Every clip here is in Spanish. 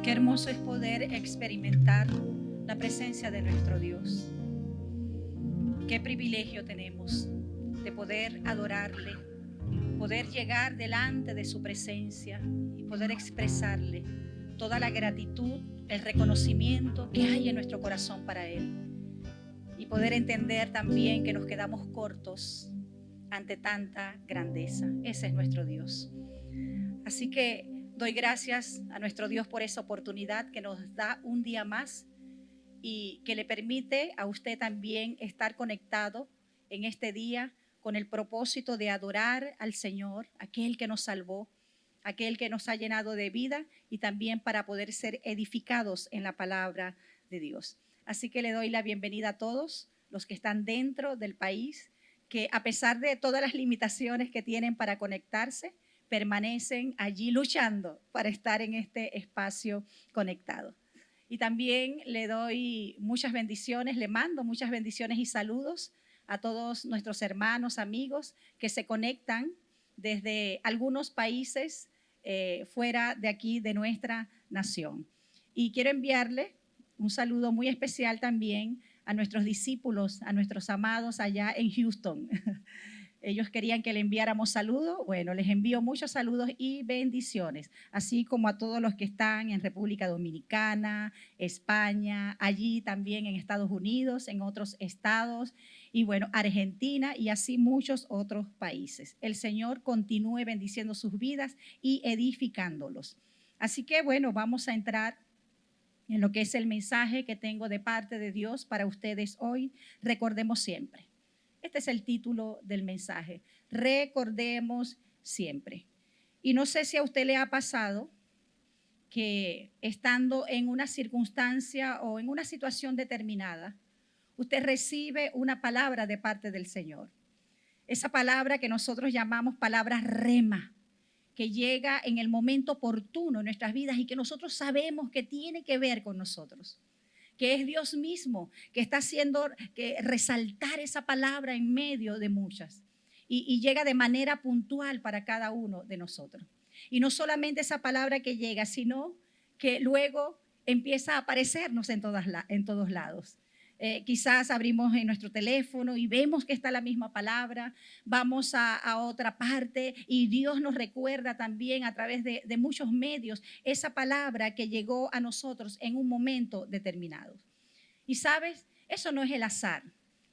Qué hermoso es poder experimentar la presencia de nuestro Dios. Qué privilegio tenemos de poder adorarle, poder llegar delante de su presencia y poder expresarle toda la gratitud, el reconocimiento que hay en nuestro corazón para Él. Y poder entender también que nos quedamos cortos ante tanta grandeza. Ese es nuestro Dios. Así que doy gracias a nuestro Dios por esa oportunidad que nos da un día más y que le permite a usted también estar conectado en este día con el propósito de adorar al Señor, aquel que nos salvó, aquel que nos ha llenado de vida y también para poder ser edificados en la palabra de Dios. Así que le doy la bienvenida a todos los que están dentro del país, que a pesar de todas las limitaciones que tienen para conectarse, permanecen allí luchando para estar en este espacio conectado. Y también le doy muchas bendiciones, le mando muchas bendiciones y saludos a todos nuestros hermanos, amigos que se conectan desde algunos países fuera de aquí, de nuestra nación. Y quiero enviarle un saludo muy especial también a nuestros discípulos, a nuestros amados allá en Houston. Ellos querían que le enviáramos saludos. Bueno, les envío muchos saludos y bendiciones, así como a todos los que están en República Dominicana, España, allí también en Estados Unidos, en otros estados, y bueno, Argentina y así muchos otros países. El Señor continúe bendiciendo sus vidas y edificándolos. Así que bueno, vamos a entrar en lo que es el mensaje que tengo de parte de Dios para ustedes hoy. Recordemos siempre. Este es el título del mensaje. Recordemos siempre. Y no sé si a usted le ha pasado que estando en una circunstancia o en una situación determinada, usted recibe una palabra de parte del Señor. Esa palabra que nosotros llamamos palabra rema, que llega en el momento oportuno en nuestras vidas y que nosotros sabemos que tiene que ver con nosotros, que es Dios mismo que está haciendo que resaltar esa palabra en medio de muchas y llega de manera puntual para cada uno de nosotros. Y no solamente esa palabra que llega, sino que luego empieza a aparecernos en todos lados. Quizás abrimos en nuestro teléfono y vemos que está la misma palabra, vamos a otra parte y Dios nos recuerda también a través de muchos medios esa palabra que llegó a nosotros en un momento determinado. Y sabes, eso no es el azar,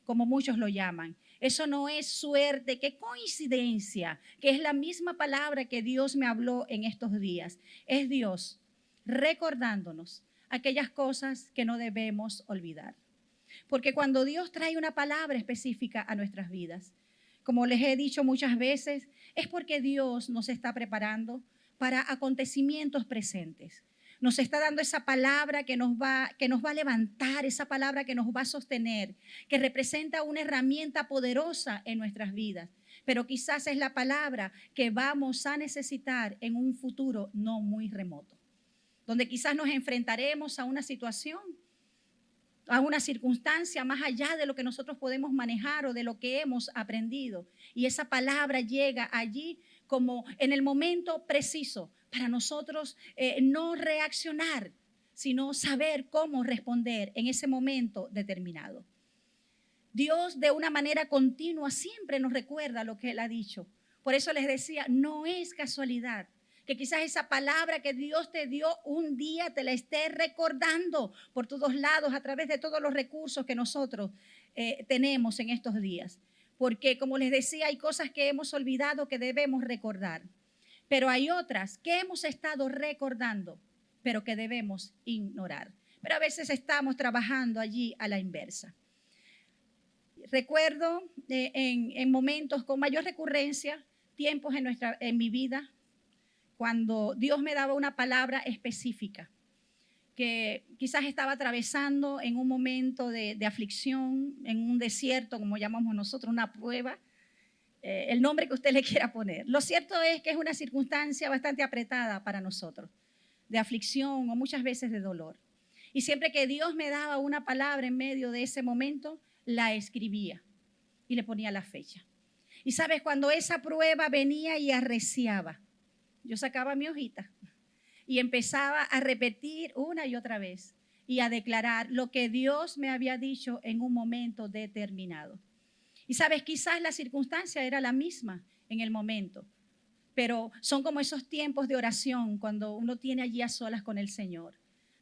como muchos lo llaman. Eso no es suerte, qué coincidencia, que es la misma palabra que Dios me habló en estos días. Es Dios recordándonos aquellas cosas que no debemos olvidar. Porque cuando Dios trae una palabra específica a nuestras vidas, como les he dicho muchas veces, es porque Dios nos está preparando para acontecimientos presentes. Nos está dando esa palabra que nos va a levantar, esa palabra que nos va a sostener, que representa una herramienta poderosa en nuestras vidas. Pero quizás es la palabra que vamos a necesitar en un futuro no muy remoto, donde quizás nos enfrentaremos a una situación, a una circunstancia más allá de lo que nosotros podemos manejar o de lo que hemos aprendido. Y esa palabra llega allí como en el momento preciso para nosotros no reaccionar, sino saber cómo responder en ese momento determinado. Dios de una manera continua siempre nos recuerda lo que Él ha dicho. Por eso les decía, no es casualidad que quizás esa palabra que Dios te dio un día te la esté recordando por todos lados a través de todos los recursos que nosotros tenemos en estos días. Porque como les decía, hay cosas que hemos olvidado que debemos recordar, pero hay otras que hemos estado recordando, pero que debemos ignorar. Pero a veces estamos trabajando allí a la inversa. Recuerdo en momentos con mayor recurrencia, tiempos en mi vida, cuando Dios me daba una palabra específica, que quizás estaba atravesando en un momento de aflicción, en un desierto, como llamamos nosotros, una prueba, el nombre que usted le quiera poner. Lo cierto es que es una circunstancia bastante apretada para nosotros, de aflicción o muchas veces de dolor. Y siempre que Dios me daba una palabra en medio de ese momento, la escribía y le ponía la fecha. Y sabes, cuando esa prueba venía y arreciaba, yo sacaba mi hojita y empezaba a repetir una y otra vez y a declarar lo que Dios me había dicho en un momento determinado. Y sabes, quizás la circunstancia era la misma en el momento, pero son como esos tiempos de oración cuando uno tiene allí a solas con el Señor.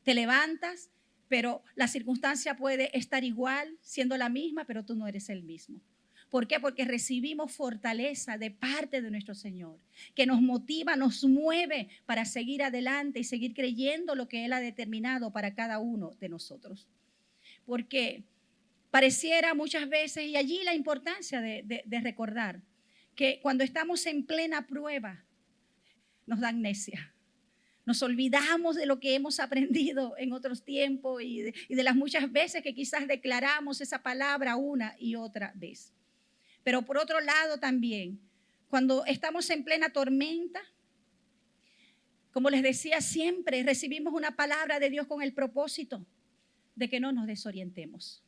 Te levantas, pero la circunstancia puede estar igual, siendo la misma, pero tú no eres el mismo. ¿Por qué? Porque recibimos fortaleza de parte de nuestro Señor, que nos motiva, nos mueve para seguir adelante y seguir creyendo lo que Él ha determinado para cada uno de nosotros. Porque pareciera muchas veces, y allí la importancia de recordar, que cuando estamos en plena prueba, nos da amnesia. Nos olvidamos de lo que hemos aprendido en otros tiempos y de las muchas veces que quizás declaramos esa palabra una y otra vez. Pero por otro lado también, cuando estamos en plena tormenta, como les decía, siempre recibimos una palabra de Dios con el propósito de que no nos desorientemos,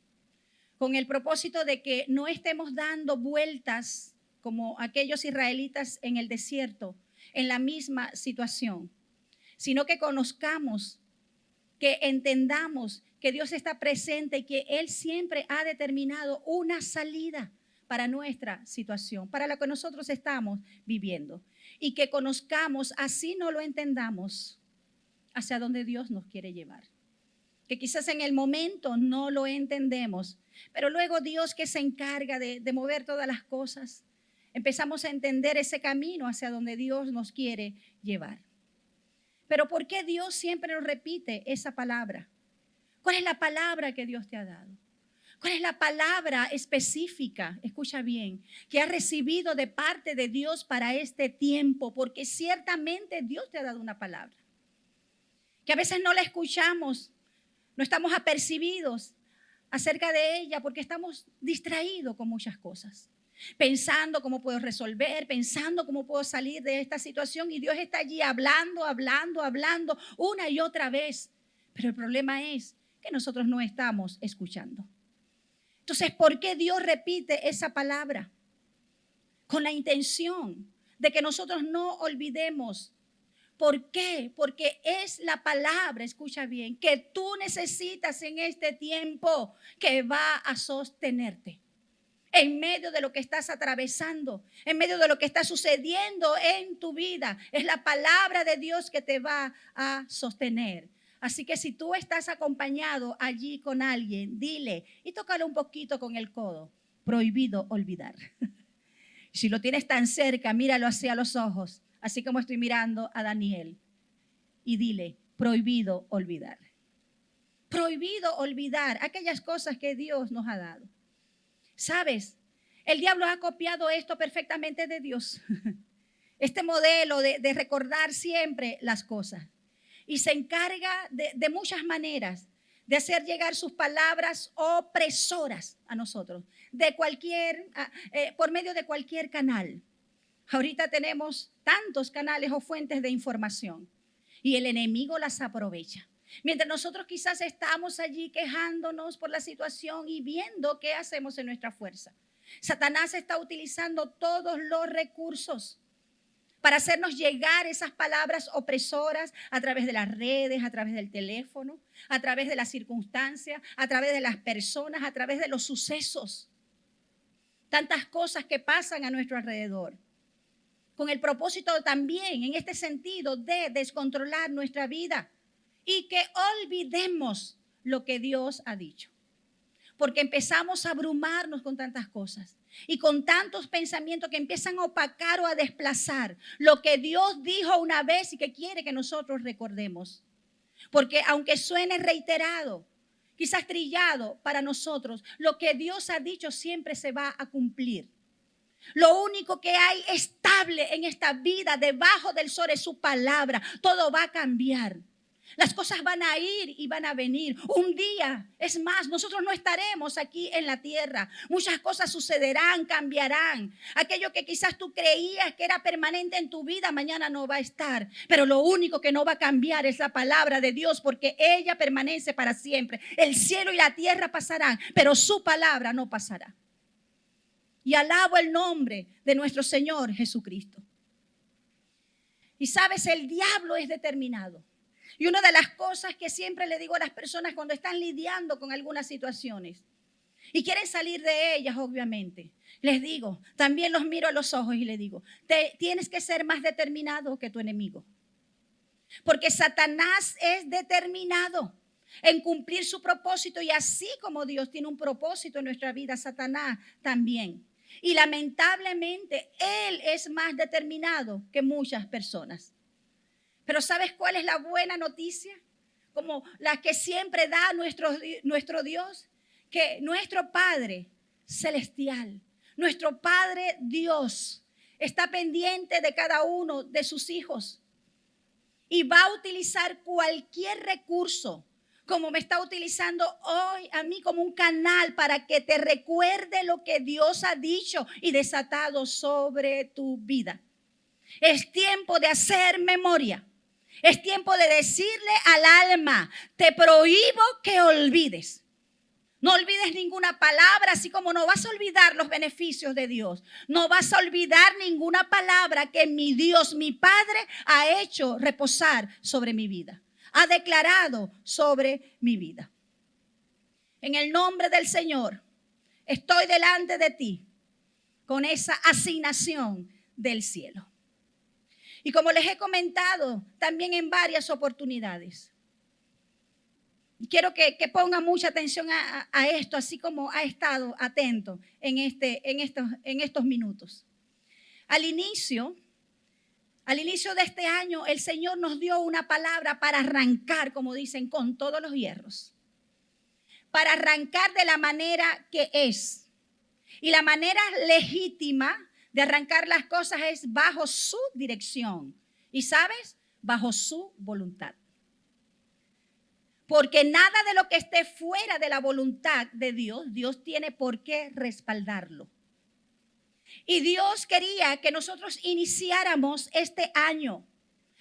con el propósito de que no estemos dando vueltas como aquellos israelitas en el desierto, en la misma situación, sino que conozcamos, que entendamos que Dios está presente y que Él siempre ha determinado una salida para nuestra situación, para la que nosotros estamos viviendo. Y que conozcamos, así no lo entendamos, hacia donde Dios nos quiere llevar. Que quizás en el momento no lo entendemos, pero luego Dios, que se encarga de mover todas las cosas, empezamos a entender ese camino hacia donde Dios nos quiere llevar. Pero ¿por qué Dios siempre nos repite esa palabra? ¿Cuál es la palabra que Dios te ha dado? ¿Cuál es la palabra específica, escucha bien, que has recibido de parte de Dios para este tiempo? Porque ciertamente Dios te ha dado una palabra, que a veces no la escuchamos, no estamos apercibidos acerca de ella porque estamos distraídos con muchas cosas, pensando cómo puedo resolver, pensando cómo puedo salir de esta situación, y Dios está allí hablando una y otra vez. Pero el problema es que nosotros no estamos escuchando. Entonces, ¿por qué Dios repite esa palabra? Con la intención de que nosotros no olvidemos. ¿Por qué? Porque es la palabra, escucha bien, que tú necesitas en este tiempo, que va a sostenerte en medio de lo que estás atravesando, en medio de lo que está sucediendo en tu vida. Es la palabra de Dios que te va a sostener. Así que si tú estás acompañado allí con alguien, dile y tócalo un poquito con el codo. Prohibido olvidar. Si lo tienes tan cerca, míralo hacia los ojos, así como estoy mirando a Daniel, y dile, prohibido olvidar. Prohibido olvidar aquellas cosas que Dios nos ha dado. ¿Sabes? El diablo ha copiado esto perfectamente de Dios. Este modelo de recordar siempre las cosas. Y se encarga de muchas maneras de hacer llegar sus palabras opresoras a nosotros, por medio de cualquier canal. Ahorita tenemos tantos canales o fuentes de información y el enemigo las aprovecha. Mientras nosotros quizás estamos allí quejándonos por la situación y viendo qué hacemos en nuestra fuerza, Satanás está utilizando todos los recursos para hacernos llegar esas palabras opresoras a través de las redes, a través del teléfono, a través de las circunstancias, a través de las personas, a través de los sucesos. Tantas cosas que pasan a nuestro alrededor, con el propósito también, en este sentido, de descontrolar nuestra vida y que olvidemos lo que Dios ha dicho. Porque empezamos a abrumarnos con tantas cosas y con tantos pensamientos que empiezan a opacar o a desplazar lo que Dios dijo una vez y que quiere que nosotros recordemos. Porque aunque suene reiterado, quizás trillado para nosotros, lo que Dios ha dicho siempre se va a cumplir. Lo único que hay estable en esta vida debajo del sol es su palabra. Todo va a cambiar. Las cosas van a ir y van a venir. Un día, es más, nosotros no estaremos aquí en la tierra. Muchas cosas sucederán, cambiarán. Aquello que quizás tú creías que era permanente en tu vida, mañana no va a estar. Pero lo único que no va a cambiar es la palabra de Dios, porque ella permanece para siempre. El cielo y la tierra pasarán, pero su palabra no pasará. Y alabo el nombre de nuestro Señor Jesucristo. Y sabes, el diablo es determinado. Y una de las cosas que siempre le digo a las personas cuando están lidiando con algunas situaciones y quieren salir de ellas, obviamente, les digo, también los miro a los ojos y les digo, tienes que ser más determinado que tu enemigo. Porque Satanás es determinado en cumplir su propósito, y así como Dios tiene un propósito en nuestra vida, Satanás también. Y lamentablemente él es más determinado que muchas personas. Pero ¿sabes cuál es la buena noticia? Como la que siempre da nuestro Dios, que nuestro Padre celestial, nuestro Padre Dios, está pendiente de cada uno de sus hijos y va a utilizar cualquier recurso, como me está utilizando hoy a mí como un canal para que te recuerde lo que Dios ha dicho y desatado sobre tu vida. Es tiempo de hacer memoria. Es tiempo de decirle al alma, te prohíbo que olvides. No olvides ninguna palabra, así como no vas a olvidar los beneficios de Dios. No vas a olvidar ninguna palabra que mi Dios, mi Padre, ha hecho reposar sobre mi vida. Ha declarado sobre mi vida. En el nombre del Señor, estoy delante de ti con esa asignación del cielo. Y como les he comentado también en varias oportunidades, quiero que pongan mucha atención a esto, así como ha estado atento en estos minutos. Al inicio de este año, el Señor nos dio una palabra para arrancar, como dicen, con todos los hierros. Para arrancar de la manera que es. Y la manera legítima de arrancar las cosas es bajo su dirección. ¿Y sabes? Bajo su voluntad. Porque nada de lo que esté fuera de la voluntad de Dios, Dios tiene por qué respaldarlo. Y Dios quería que nosotros iniciáramos este año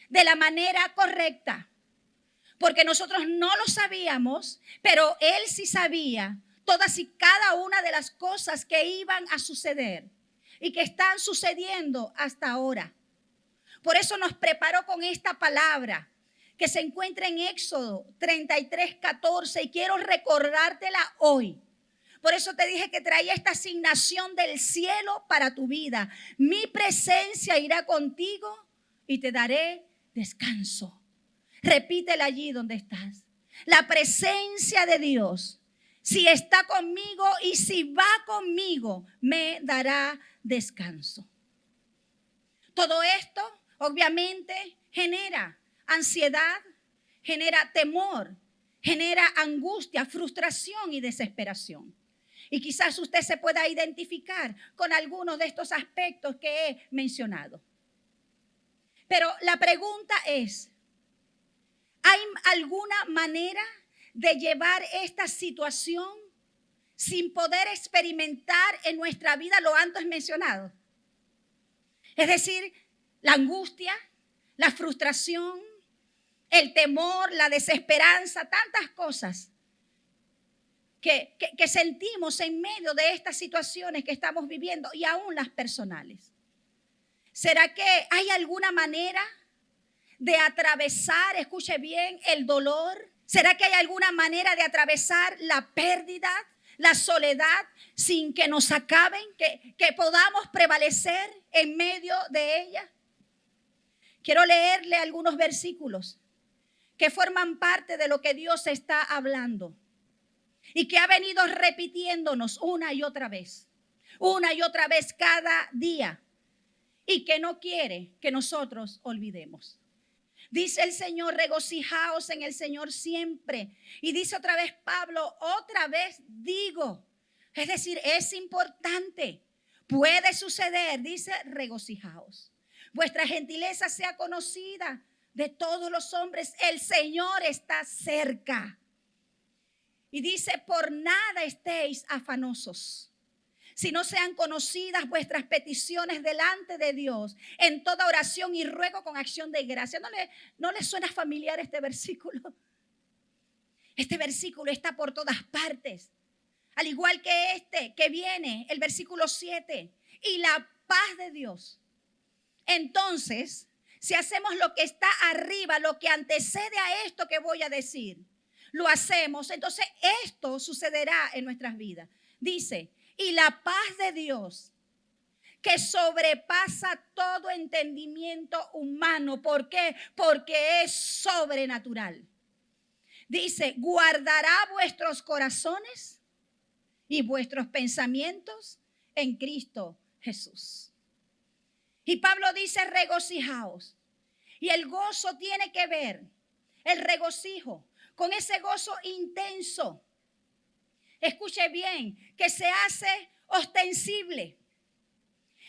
de la manera correcta. Porque nosotros no lo sabíamos, pero Él sí sabía todas y cada una de las cosas que iban a suceder y que están sucediendo hasta ahora. Por eso nos preparó con esta palabra que se encuentra en Éxodo 33:14, y quiero recordártela hoy. Por eso te dije que traía esta asignación del cielo para tu vida. Mi presencia irá contigo y te daré descanso. Repítela allí donde estás. La presencia de Dios, si está conmigo y si va conmigo, me dará descanso. Todo esto obviamente genera ansiedad, genera temor, genera angustia, frustración y desesperación. Y quizás usted se pueda identificar con algunos de estos aspectos que he mencionado. Pero la pregunta es, ¿hay alguna manera de llevar esta situación sin poder experimentar en nuestra vida lo antes mencionado? Es decir, la angustia, la frustración, el temor, la desesperanza, tantas cosas que sentimos en medio de estas situaciones que estamos viviendo y aún las personales. ¿Será que hay alguna manera de atravesar, escuche bien, el dolor? ¿Será que hay alguna manera de atravesar la pérdida, la soledad, sin que nos acaben, que podamos prevalecer en medio de ella? Quiero leerle algunos versículos que forman parte de lo que Dios está hablando y que ha venido repitiéndonos una y otra vez cada día, y que no quiere que nosotros olvidemos. Dice el Señor, regocijaos en el Señor siempre. Y dice otra vez Pablo, otra vez digo. Es decir, es importante, puede suceder, dice, regocijaos. Vuestra gentileza sea conocida de todos los hombres, el Señor está cerca. Y dice, por nada estéis afanosos, si no sean conocidas vuestras peticiones delante de Dios, en toda oración y ruego con acción de gracia. ¿No le suena familiar este versículo? Este versículo está por todas partes. Al igual que este que viene, el versículo 7. Y la paz de Dios. Entonces, si hacemos lo que está arriba, lo que antecede a esto que voy a decir, lo hacemos, entonces esto sucederá en nuestras vidas. Dice, y la paz de Dios, que sobrepasa todo entendimiento humano. ¿Por qué? Porque es sobrenatural. Dice, guardará vuestros corazones y vuestros pensamientos en Cristo Jesús. Y Pablo dice, regocijaos. Y el gozo tiene que ver, el regocijo, con ese gozo intenso. Escuche bien, que se hace ostensible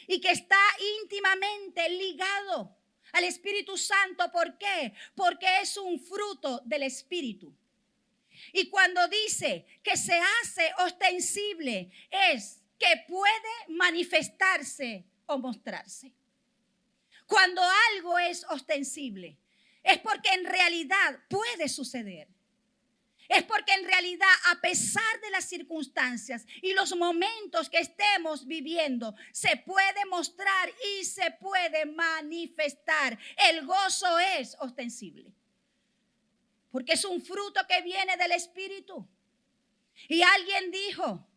y que está íntimamente ligado al Espíritu Santo. ¿Por qué? Porque es un fruto del Espíritu. Y cuando dice que se hace ostensible, es que puede manifestarse o mostrarse. Cuando algo es ostensible, es porque en realidad puede suceder. Es porque en realidad, a pesar de las circunstancias y los momentos que estemos viviendo, se puede mostrar y se puede manifestar. El gozo es ostensible, porque es un fruto que viene del Espíritu. Y alguien dijo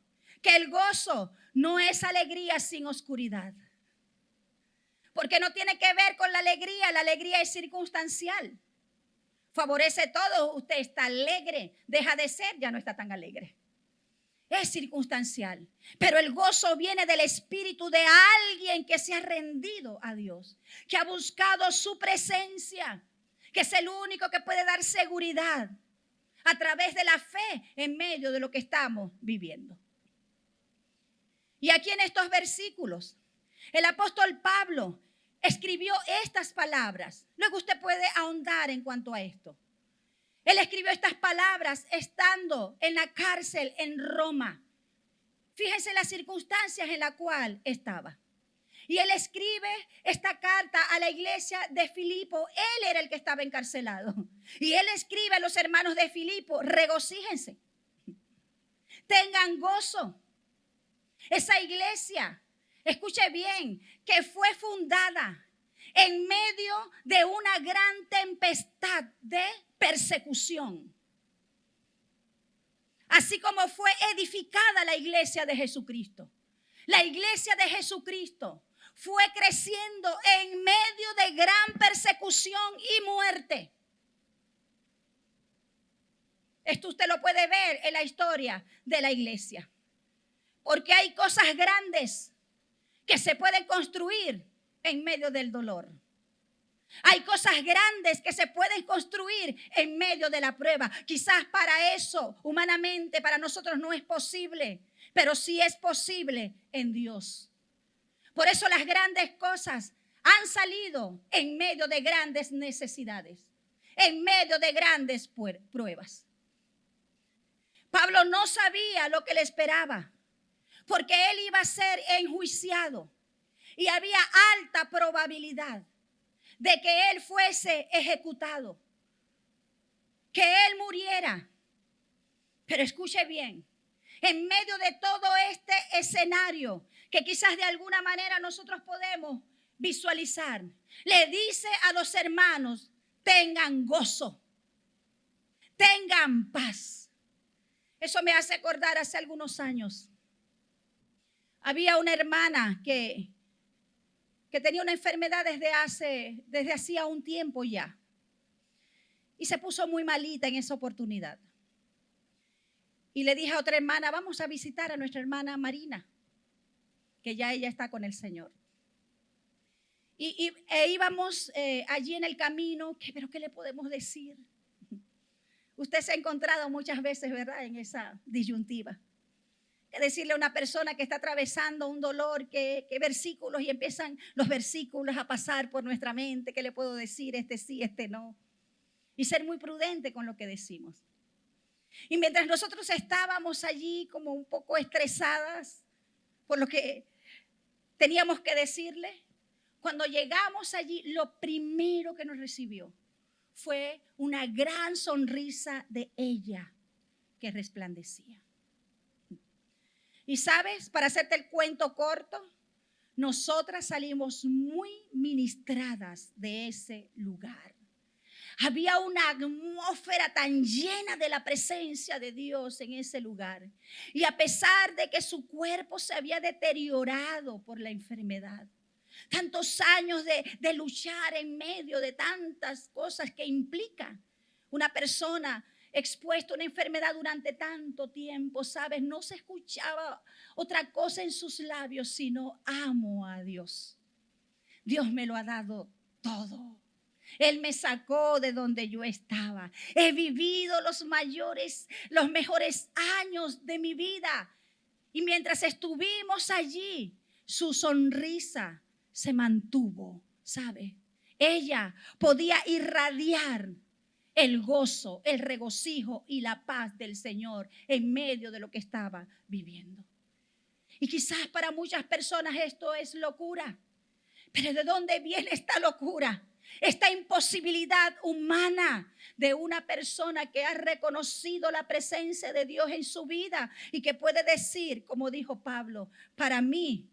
que el gozo no es alegría sin oscuridad, porque no tiene que ver con la alegría es circunstancial. Favorece todo, usted está alegre, deja de ser, ya no está tan alegre. Es circunstancial, pero el gozo viene del espíritu de alguien que se ha rendido a Dios, que ha buscado su presencia, que es el único que puede dar seguridad a través de la fe en medio de lo que estamos viviendo. Y aquí en estos versículos, el apóstol Pablo escribió estas palabras. Luego usted puede ahondar en cuanto a esto. Él escribió estas palabras estando en la cárcel en Roma. Fíjense las circunstancias en las cuales estaba. Y él escribe esta carta a la iglesia de Filipo. Él era el que estaba encarcelado. Y él escribe a los hermanos de Filipo, regocíjense, tengan gozo. Esa iglesia, escuche bien, que fue fundada en medio de una gran tempestad de persecución. Así como fue edificada la iglesia de Jesucristo. La iglesia de Jesucristo fue creciendo en medio de gran persecución y muerte. Esto usted lo puede ver en la historia de la iglesia. Porque hay cosas grandes que se pueden construir en medio del dolor. Hay cosas grandes que se pueden construir en medio de la prueba. Quizás para eso, humanamente, para nosotros no es posible, pero sí es posible en Dios. Por eso las grandes cosas han salido en medio de grandes necesidades, en medio de grandes pruebas. Pablo no sabía lo que le esperaba, porque él iba a ser enjuiciado y había alta probabilidad de que él fuese ejecutado, que él muriera. Pero escuche bien, en medio de todo este escenario que quizás de alguna manera nosotros podemos visualizar, le dice a los hermanos, tengan gozo, tengan paz. Eso me hace acordar hace algunos años. Había una hermana que tenía una enfermedad desde hacía un tiempo ya. Y se puso muy malita en esa oportunidad. Y le dije a otra hermana, vamos a visitar a nuestra hermana Marina, que ya ella está con el Señor. E íbamos allí en el camino, pero ¿qué le podemos decir? Usted se ha encontrado muchas veces, ¿verdad?, en esa disyuntiva. Que decirle a una persona que está atravesando un dolor, que versículos, y empiezan los versículos a pasar por nuestra mente, ¿qué le puedo decir? Este sí, este no. Y ser muy prudente con lo que decimos. Y mientras nosotros estábamos allí como un poco estresadas por lo que teníamos que decirle, cuando llegamos allí, lo primero que nos recibió fue una gran sonrisa de ella que resplandecía. Y sabes, para hacerte el cuento corto, nosotras salimos muy ministradas de ese lugar. Había una atmósfera tan llena de la presencia de Dios en ese lugar. Y a pesar de que su cuerpo se había deteriorado por la enfermedad, tantos años de luchar en medio de tantas cosas que implica una persona expuesta a una enfermedad durante tanto tiempo, ¿sabes? No se escuchaba otra cosa en sus labios sino amo a Dios. Dios me lo ha dado todo. Él me sacó de donde yo estaba. He vivido los mejores años de mi vida. Y mientras estuvimos allí, su sonrisa se mantuvo, ¿sabe? Ella podía irradiar el gozo, el regocijo y la paz del Señor en medio de lo que estaba viviendo. Y quizás para muchas personas esto es locura. Pero ¿de dónde viene esta locura? Esta imposibilidad humana de una persona que ha reconocido la presencia de Dios en su vida y que puede decir, como dijo Pablo, para mí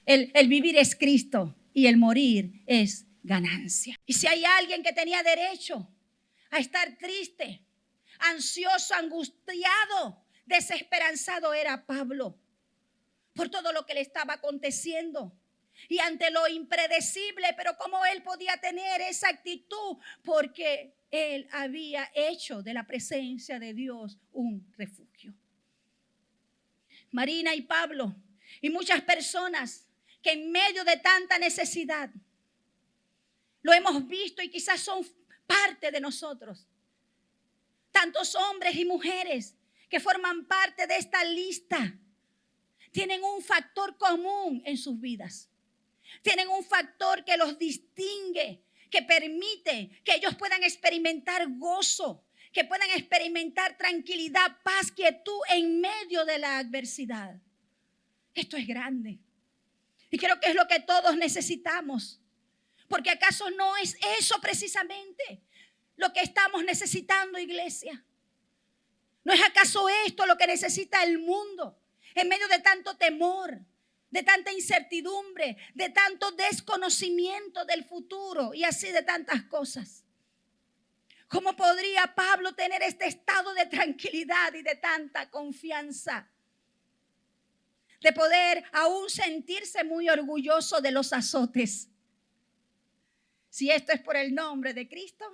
el vivir es Cristo y el morir es ganancia. Y si hay alguien que tenía derecho a estar triste, ansioso, angustiado, desesperanzado, era Pablo por todo lo que le estaba aconteciendo. Y ante lo impredecible, pero cómo él podía tener esa actitud, porque él había hecho de la presencia de Dios un refugio. Marina y Pablo y muchas personas que en medio de tanta necesidad lo hemos visto y quizás son parte de nosotros. Tantos hombres y mujeres que forman parte de esta lista tienen un factor común en sus vidas. Tienen un factor que los distingue, que permite que ellos puedan experimentar gozo, que puedan experimentar tranquilidad, paz, quietud en medio de la adversidad. Esto es grande. Y creo que es lo que todos necesitamos. Porque ¿acaso no es eso precisamente lo que estamos necesitando, iglesia? ¿No es acaso esto lo que necesita el mundo en medio de tanto temor, de tanta incertidumbre, de tanto desconocimiento del futuro y así de tantas cosas? ¿Cómo podría Pablo tener este estado de tranquilidad y de tanta confianza? De poder aún sentirse muy orgulloso de los azotes. Si esto es por el nombre de Cristo,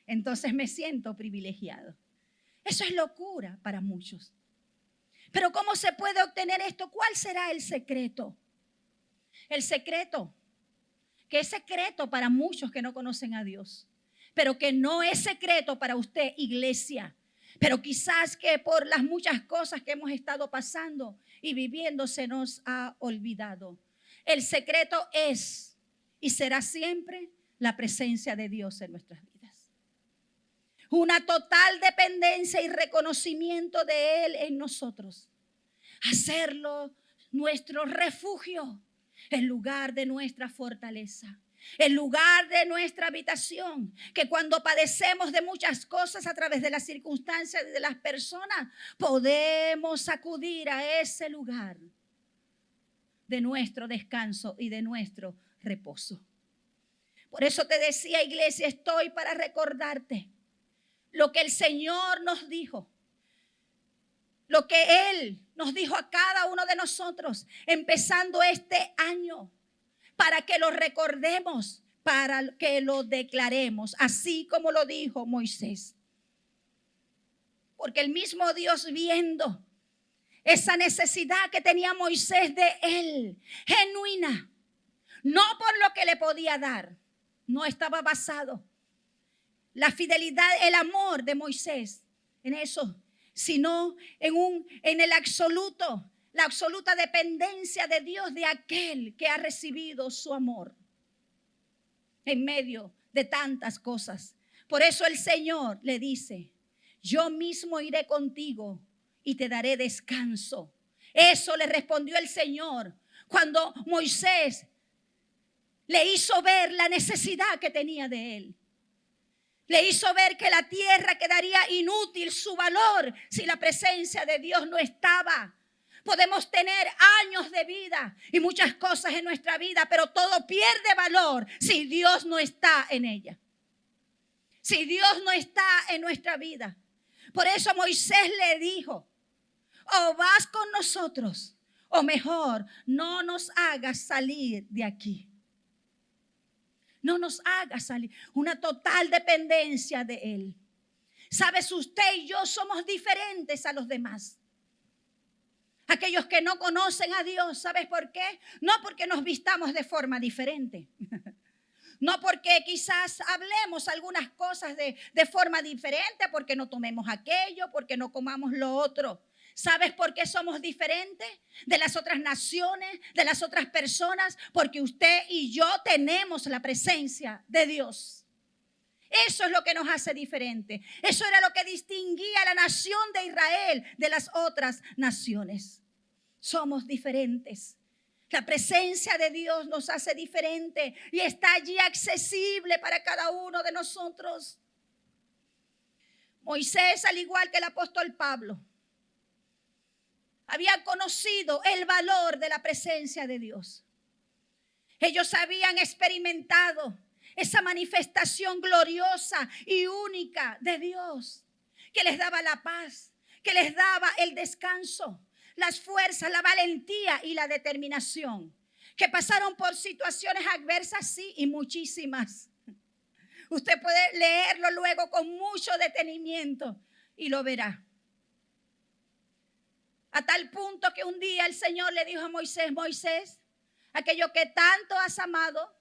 entonces me siento privilegiado. Eso es locura para muchos. Pero ¿cómo se puede obtener esto? ¿Cuál será el secreto? El secreto, que es secreto para muchos que no conocen a Dios, pero que no es secreto para usted, iglesia. Pero quizás que por las muchas cosas que hemos estado pasando y viviendo se nos ha olvidado. El secreto es y será siempre la presencia de Dios en nuestras vidas. Una total dependencia y reconocimiento de Él en nosotros. Hacerlo nuestro refugio, el lugar de nuestra fortaleza, el lugar de nuestra habitación, que cuando padecemos de muchas cosas a través de las circunstancias y de las personas, podemos acudir a ese lugar de nuestro descanso y de nuestro reposo. Por eso te decía, iglesia, estoy para recordarte lo que el Señor nos dijo, lo que Él nos dijo a cada uno de nosotros, empezando este año, para que lo recordemos, para que lo declaremos, así como lo dijo Moisés. Porque el mismo Dios, viendo esa necesidad que tenía Moisés de Él, genuina, no por lo que le podía dar, no estaba basado la fidelidad, el amor de Moisés en eso, sino en el absoluto, la absoluta dependencia de Dios, de aquel que ha recibido su amor en medio de tantas cosas. Por eso el Señor le dice, yo mismo iré contigo y te daré descanso. Eso le respondió el Señor cuando Moisés le hizo ver la necesidad que tenía de él. Le hizo ver que la tierra quedaría inútil, su valor, si la presencia de Dios no estaba. Podemos tener años de vida y muchas cosas en nuestra vida, pero todo pierde valor si Dios no está en ella. Si Dios no está en nuestra vida. Por eso Moisés le dijo, o vas con nosotros, o mejor, no nos hagas salir de aquí. No nos hagas salir. Una total dependencia de Él. Sabes, usted y yo somos diferentes a los demás. Aquellos que no conocen a Dios, ¿sabes por qué? No porque nos vistamos de forma diferente. No porque quizás hablemos algunas cosas de forma diferente, porque no tomemos aquello, porque no comamos lo otro. ¿Sabes por qué somos diferentes de las otras naciones, de las otras personas? Porque usted y yo tenemos la presencia de Dios. Eso es lo que nos hace diferentes. Eso era lo que distinguía a la nación de Israel de las otras naciones. Somos diferentes. La presencia de Dios nos hace diferente y está allí accesible para cada uno de nosotros. Moisés, al igual que el apóstol Pablo, había conocido el valor de la presencia de Dios. Ellos habían experimentado esa manifestación gloriosa y única de Dios, que les daba la paz, que les daba el descanso, las fuerzas, la valentía y la determinación, que pasaron por situaciones adversas, sí, y muchísimas. Usted puede leerlo luego con mucho detenimiento y lo verá. A tal punto que un día el Señor le dijo a Moisés, Moisés, aquello que tanto has amado,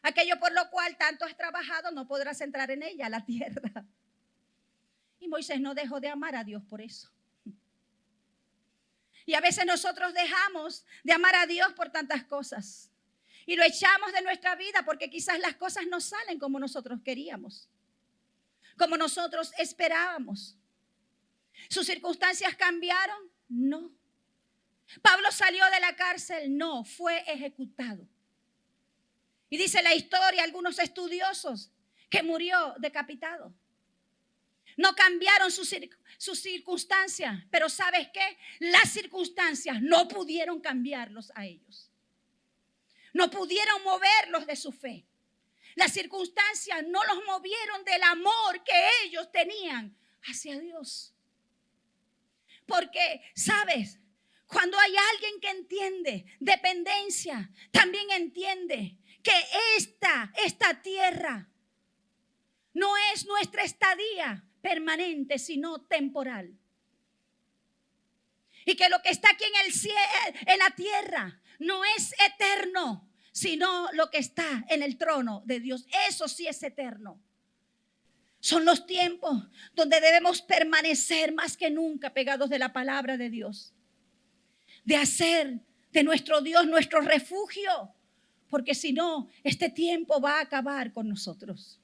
aquello por lo cual tanto has trabajado, no podrás entrar en ella, la tierra. Y Moisés no dejó de amar a Dios por eso. Y a veces nosotros dejamos de amar a Dios por tantas cosas. Y lo echamos de nuestra vida porque quizás las cosas no salen como nosotros queríamos, como nosotros esperábamos. ¿Sus circunstancias cambiaron? No. ¿Pablo salió de la cárcel? No, fue ejecutado. Y dice la historia, algunos estudiosos, que murió decapitado. No cambiaron sus circunstancias, pero ¿sabes qué? Las circunstancias no pudieron cambiarlos a ellos. No pudieron moverlos de su fe. Las circunstancias no los movieron del amor que ellos tenían hacia Dios. Porque, ¿sabes? Cuando hay alguien que entiende dependencia, también entiende que esta tierra no es nuestra estadía permanente, sino temporal. Y que lo que está aquí en el cielo, en la tierra, no es eterno, sino lo que está en el trono de Dios. Eso sí es eterno. Son los tiempos donde debemos permanecer más que nunca pegados de la palabra de Dios. De hacer de nuestro Dios nuestro refugio. Porque si no, este tiempo va a acabar con nosotros.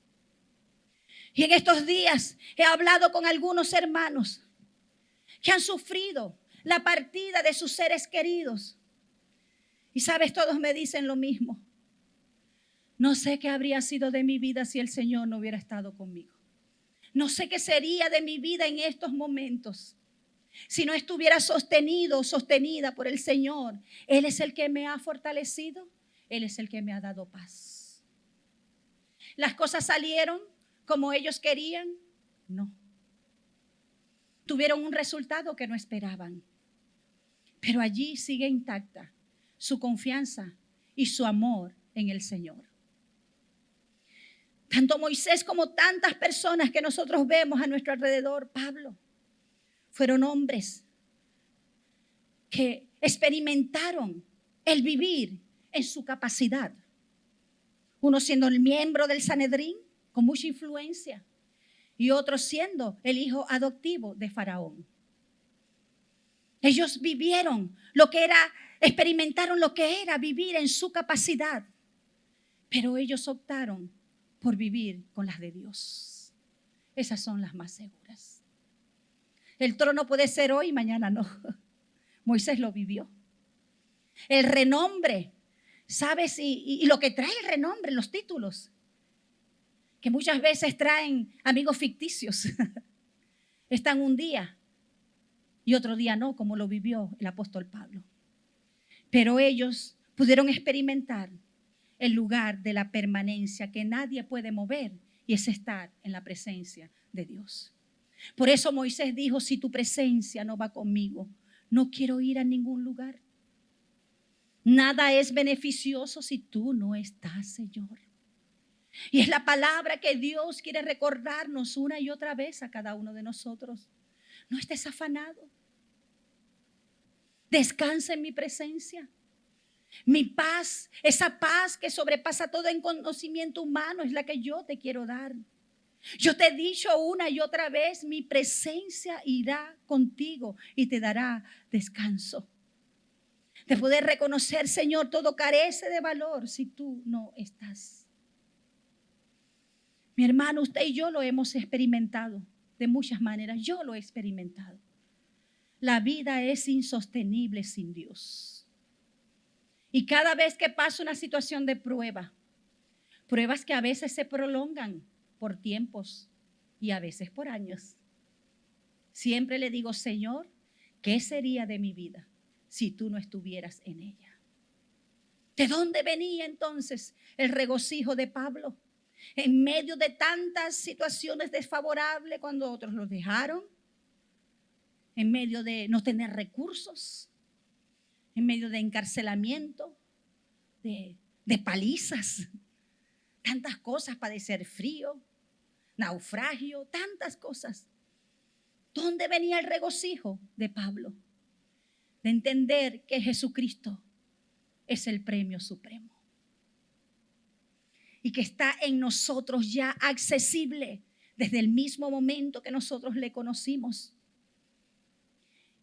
Y en estos días he hablado con algunos hermanos que han sufrido la partida de sus seres queridos. Y sabes, todos me dicen lo mismo. No sé qué habría sido de mi vida si el Señor no hubiera estado conmigo. No sé qué sería de mi vida en estos momentos si no estuviera sostenido o sostenida por el Señor. Él es el que me ha fortalecido. Él es el que me ha dado paz. ¿Las cosas salieron como ellos querían? No. Tuvieron un resultado que no esperaban. Pero allí sigue intacta su confianza y su amor en el Señor. Tanto Moisés como tantas personas que nosotros vemos a nuestro alrededor, Pablo, fueron hombres que experimentaron el vivir en su capacidad. Uno siendo el miembro del Sanedrín con mucha influencia y otro siendo el hijo adoptivo de Faraón. Ellos vivieron experimentaron lo que era vivir en su capacidad, pero ellos optaron por vivir con las de Dios. Esas son las más seguras. El trono puede ser hoy, mañana no. Moisés lo vivió. El renombre, ¿sabes? Y lo que trae el renombre, los títulos, que muchas veces traen amigos ficticios. Están un día y otro día no, como lo vivió el apóstol Pablo. Pero ellos pudieron experimentar el lugar de la permanencia que nadie puede mover, y es estar en la presencia de Dios. Por eso Moisés dijo, si tu presencia no va conmigo, no quiero ir a ningún lugar. Nada es beneficioso si tú no estás, Señor. Y es la palabra que Dios quiere recordarnos una y otra vez a cada uno de nosotros. No estés afanado. Descansa en mi presencia. Mi paz, esa paz que sobrepasa todo en conocimiento humano, es la que yo te quiero dar. Yo te he dicho una y otra vez, mi presencia irá contigo y te dará descanso. De poder reconocer, Señor, todo carece de valor si tú no estás. Mi hermano, usted y yo lo hemos experimentado de muchas maneras. Yo lo he experimentado. La vida es insostenible sin Dios. Y cada vez que pasa una situación de prueba, pruebas que a veces se prolongan por tiempos y a veces por años, siempre le digo, Señor, ¿qué sería de mi vida si tú no estuvieras en ella? ¿De dónde venía entonces el regocijo de Pablo? En medio de tantas situaciones desfavorables, cuando otros los dejaron, en medio de no tener recursos, en medio de encarcelamiento, de palizas, tantas cosas, padecer frío, naufragio, tantas cosas. ¿Dónde venía el regocijo de Pablo? De entender que Jesucristo es el premio supremo y que está en nosotros ya accesible desde el mismo momento que nosotros le conocimos.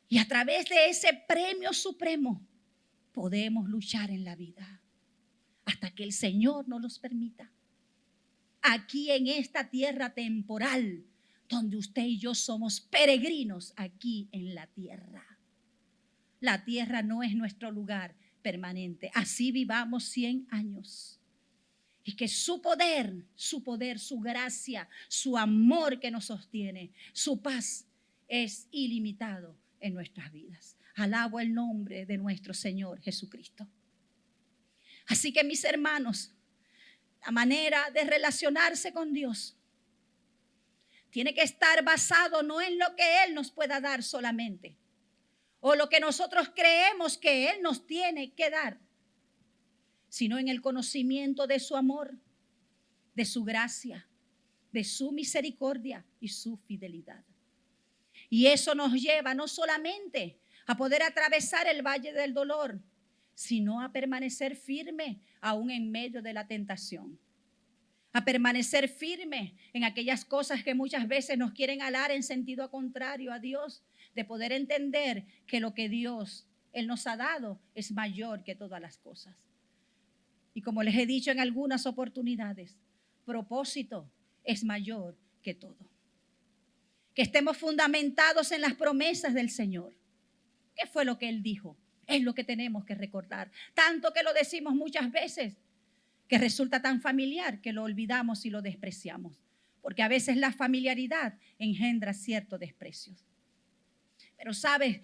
Y a través de ese premio supremo podemos luchar en la vida hasta que el Señor nos los permita. Aquí en esta tierra temporal, donde usted y yo somos peregrinos aquí en la tierra. La tierra no es nuestro lugar permanente. Así vivamos 100 años. Y que su poder, su gracia, su amor que nos sostiene, su paz es ilimitado en nuestras vidas. Alabo el nombre de nuestro Señor Jesucristo. Así que mis hermanos, la manera de relacionarse con Dios tiene que estar basado no en lo que Él nos pueda dar solamente, o lo que nosotros creemos que Él nos tiene que dar, sino en el conocimiento de su amor, de su gracia, de su misericordia y su fidelidad. Y eso nos lleva no solamente a poder atravesar el valle del dolor, sino a permanecer firme aún en medio de la tentación. A permanecer firme en aquellas cosas que muchas veces nos quieren alar en sentido contrario a Dios, de poder entender que lo que Dios, Él nos ha dado es mayor que todas las cosas. Y como les he dicho en algunas oportunidades, propósito es mayor que todo. Que estemos fundamentados en las promesas del Señor. ¿Qué fue lo que Él dijo? Es lo que tenemos que recordar. Tanto que lo decimos muchas veces, que resulta tan familiar que lo olvidamos y lo despreciamos. Porque a veces la familiaridad engendra cierto desprecio. Pero sabes,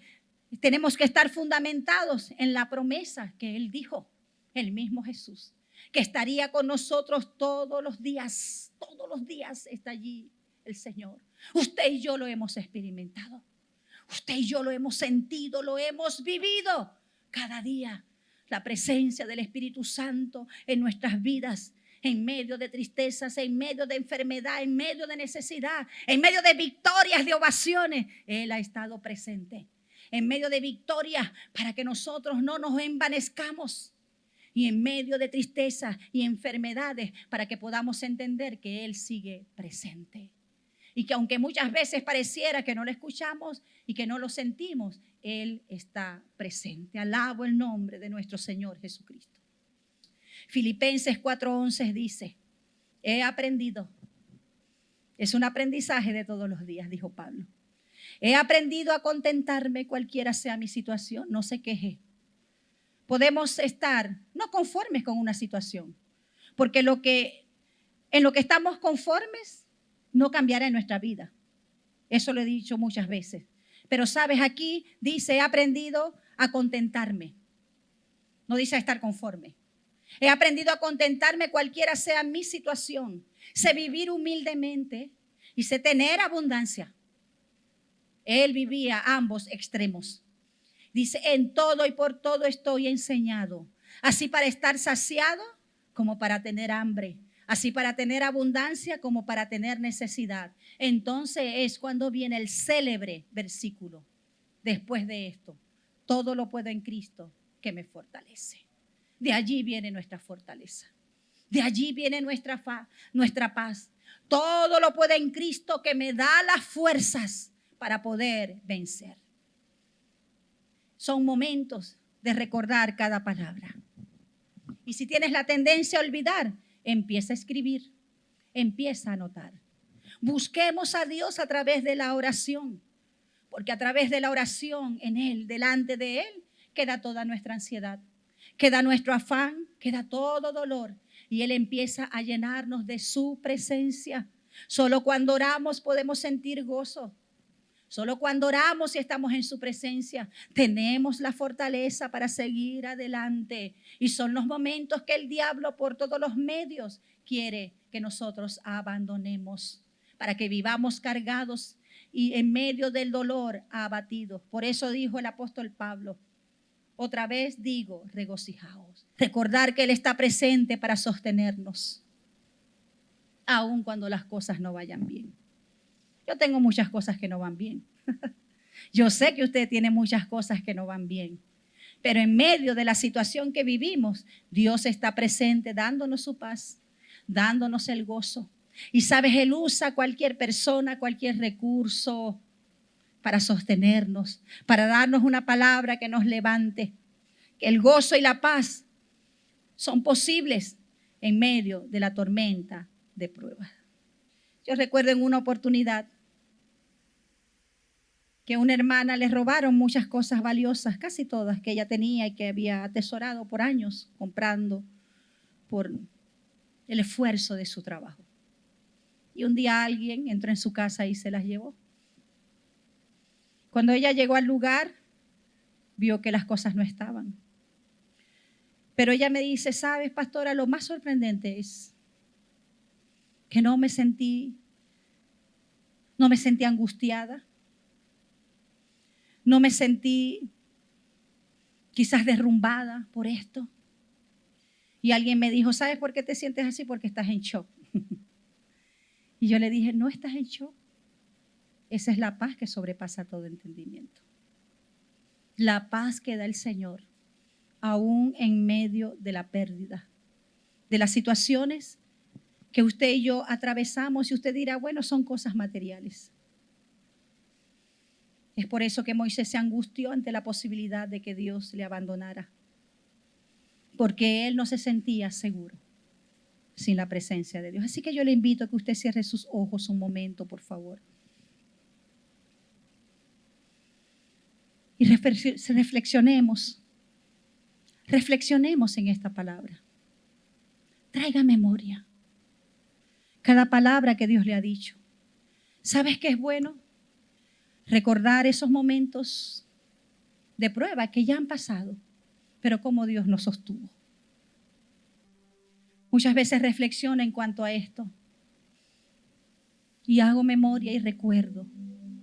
tenemos que estar fundamentados en la promesa que Él dijo, el mismo Jesús, que estaría con nosotros todos los días está allí el Señor. Usted y yo lo hemos experimentado. Usted y yo lo hemos sentido, lo hemos vivido cada día. La presencia del Espíritu Santo en nuestras vidas, en medio de tristezas, en medio de enfermedad, en medio de necesidad, en medio de victorias, de ovaciones. Él ha estado presente. En medio de victorias para que nosotros no nos envanezcamos. Y en medio de tristezas y enfermedades para que podamos entender que Él sigue presente. Y que aunque muchas veces pareciera que no lo escuchamos y que no lo sentimos, Él está presente. Alabo el nombre de nuestro Señor Jesucristo. Filipenses 4:11 dice, he aprendido. Es un aprendizaje de todos los días, dijo Pablo. He aprendido a contentarme cualquiera sea mi situación, no se queje. Podemos estar no conformes con una situación, porque en lo que estamos conformes no cambiará en nuestra vida. Eso lo he dicho muchas veces. Pero sabes, aquí dice, he aprendido a contentarme. No dice a estar conforme. He aprendido a contentarme cualquiera sea mi situación. Sé vivir humildemente y sé tener abundancia. Él vivía ambos extremos. Dice, en todo y por todo estoy enseñado. Así para estar saciado como para tener hambre. Así para tener abundancia como para tener necesidad. Entonces es cuando viene el célebre versículo. Después de esto, todo lo puedo en Cristo que me fortalece. De allí viene nuestra fortaleza. De allí viene nuestra paz. Todo lo puedo en Cristo que me da las fuerzas para poder vencer. Son momentos de recordar cada palabra. Y si tienes la tendencia a olvidar, empieza a escribir, empieza a anotar. Busquemos a Dios a través de la oración, porque a través de la oración en Él, delante de Él, queda toda nuestra ansiedad, queda nuestro afán, queda todo dolor. Y Él empieza a llenarnos de su presencia. Solo cuando oramos podemos sentir gozo. Solo cuando oramos y estamos en su presencia, tenemos la fortaleza para seguir adelante. Y son los momentos que el diablo por todos los medios quiere que nosotros abandonemos, para que vivamos cargados y en medio del dolor abatidos. Por eso dijo el apóstol Pablo, otra vez digo, regocijaos. Recordar que Él está presente para sostenernos, aun cuando las cosas no vayan bien. Yo tengo muchas cosas que no van bien. Yo sé que usted tiene muchas cosas que no van bien. Pero en medio de la situación que vivimos, Dios está presente dándonos su paz, dándonos el gozo. Y sabes, Él usa cualquier persona, cualquier recurso para sostenernos, para darnos una palabra que nos levante. El gozo y la paz son posibles en medio de la tormenta de pruebas. Yo recuerdo en una oportunidad que a una hermana le robaron muchas cosas valiosas, casi todas que ella tenía y que había atesorado por años comprando por el esfuerzo de su trabajo. Y un día alguien entró en su casa y se las llevó. Cuando ella llegó al lugar, vio que las cosas no estaban. Pero ella me dice, ¿sabes, pastora? Lo más sorprendente es que no me sentí angustiada, no me sentí quizás derrumbada por esto. Y alguien me dijo, ¿sabes por qué te sientes así? Porque estás en shock. Y yo le dije, no estás en shock. Esa es la paz que sobrepasa todo entendimiento. La paz que da el Señor, aún en medio de la pérdida, de las situaciones que usted y yo atravesamos, y usted dirá, bueno, son cosas materiales. Es por eso que Moisés se angustió ante la posibilidad de que Dios le abandonara, porque él no se sentía seguro sin la presencia de Dios. Así que yo le invito a que usted cierre sus ojos un momento, por favor. Y reflexionemos en esta palabra. Traiga memoria cada palabra que Dios le ha dicho. ¿Sabes qué es bueno? Recordar esos momentos de prueba que ya han pasado, pero cómo Dios nos sostuvo. Muchas veces reflexiono en cuanto a esto y hago memoria y recuerdo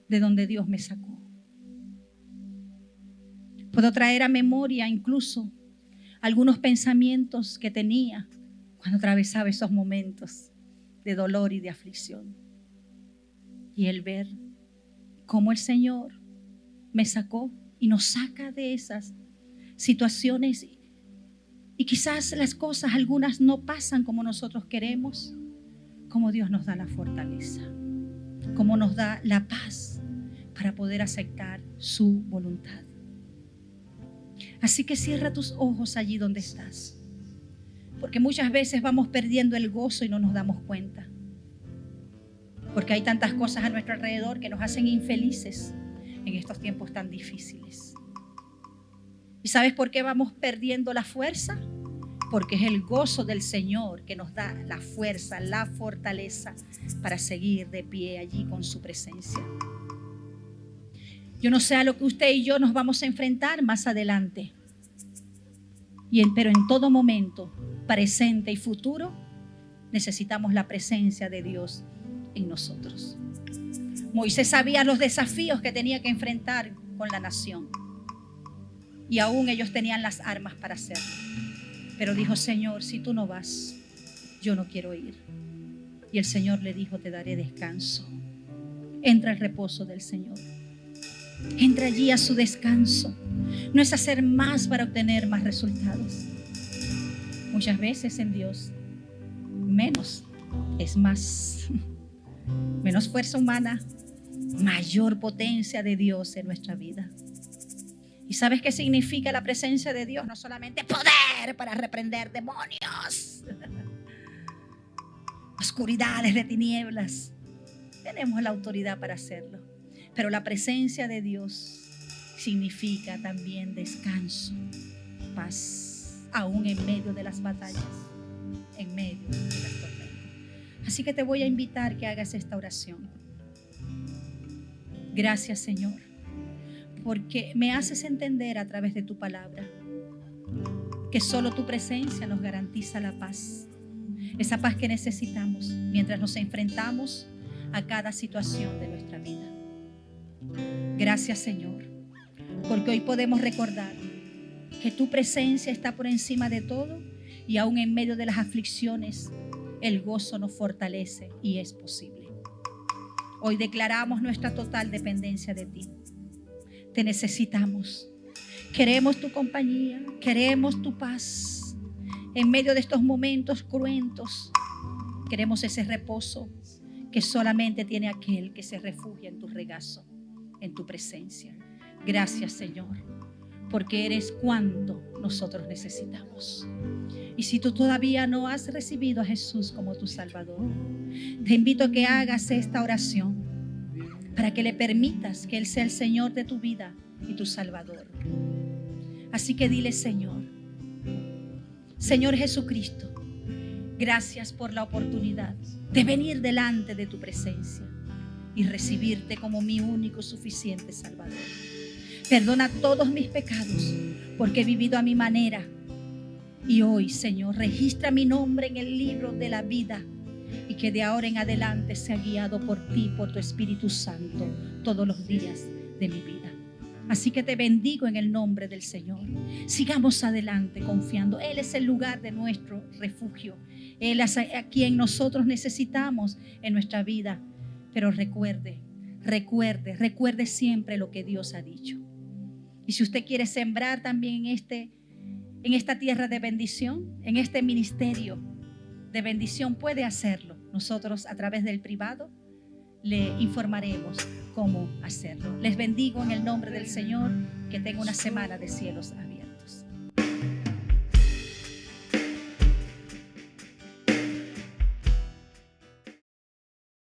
de donde Dios me sacó. Puedo traer a memoria incluso algunos pensamientos que tenía cuando atravesaba esos momentos de dolor y de aflicción. Y el ver cómo el Señor me sacó y nos saca de esas situaciones. Y quizás las cosas, algunas no pasan como nosotros queremos, como Dios nos da la fortaleza, como nos da la paz para poder aceptar su voluntad. Así que cierra tus ojos allí donde estás, porque muchas veces vamos perdiendo el gozo y no nos damos cuenta, porque hay tantas cosas a nuestro alrededor que nos hacen infelices en estos tiempos tan difíciles. ¿Y sabes por qué vamos perdiendo la fuerza? Porque es el gozo del Señor que nos da la fuerza, la fortaleza para seguir de pie allí con su presencia. Yo no sé a lo que usted y yo nos vamos a enfrentar más adelante. Pero en todo momento, presente y futuro, necesitamos la presencia de Dios en nosotros. Moisés sabía los desafíos que tenía que enfrentar con la nación. Y aún ellos tenían las armas para hacerlo. Pero dijo: Señor, si tú no vas, yo no quiero ir. Y el Señor le dijo: te daré descanso. Entra al reposo del Señor. Entra allí a su descanso. No es hacer más para obtener más resultados. Muchas veces en Dios, menos es más. Menos fuerza humana, mayor potencia de Dios en nuestra vida. ¿Y sabes qué significa la presencia de Dios? No solamente poder para reprender demonios, oscuridades de tinieblas. Tenemos la autoridad para hacerlo. Pero la presencia de Dios significa también descanso, paz, aún en medio de las batallas, en medio de las tormentas. Así que te voy a invitar que hagas esta oración. Gracias, Señor, porque me haces entender a través de tu palabra que solo tu presencia nos garantiza la paz. Esa paz que necesitamos mientras nos enfrentamos a cada situación de nuestra vida. Gracias, Señor, porque hoy podemos recordar que tu presencia está por encima de todo y aún en medio de las aflicciones, el gozo nos fortalece y es posible. Hoy declaramos nuestra total dependencia de ti. Te necesitamos. Queremos tu compañía, queremos tu paz. En medio de estos momentos cruentos, queremos ese reposo que solamente tiene aquel que se refugia en tu regazo, en tu presencia. Gracias, Señor, porque eres cuanto nosotros necesitamos. Y si tú todavía no has recibido a Jesús como tu Salvador, te invito a que hagas esta oración para que le permitas que Él sea el Señor de tu vida y tu Salvador. Así que dile: Señor Jesucristo, gracias por la oportunidad de venir delante de tu presencia y recibirte como mi único suficiente Salvador. Perdona todos mis pecados porque he vivido a mi manera. Y hoy, Señor, registra mi nombre en el libro de la vida y que de ahora en adelante sea guiado por ti, por tu Espíritu Santo, todos los días de mi vida. Así que te bendigo en el nombre del Señor. Sigamos adelante confiando. Él es el lugar de nuestro refugio. Él es a quien nosotros necesitamos en nuestra vida. Pero recuerde siempre lo que Dios ha dicho. Y si usted quiere sembrar también en esta tierra de bendición, en este ministerio de bendición, puede hacerlo. Nosotros a través del privado le informaremos cómo hacerlo. Les bendigo en el nombre del Señor. Que tenga una semana de cielos. Amén.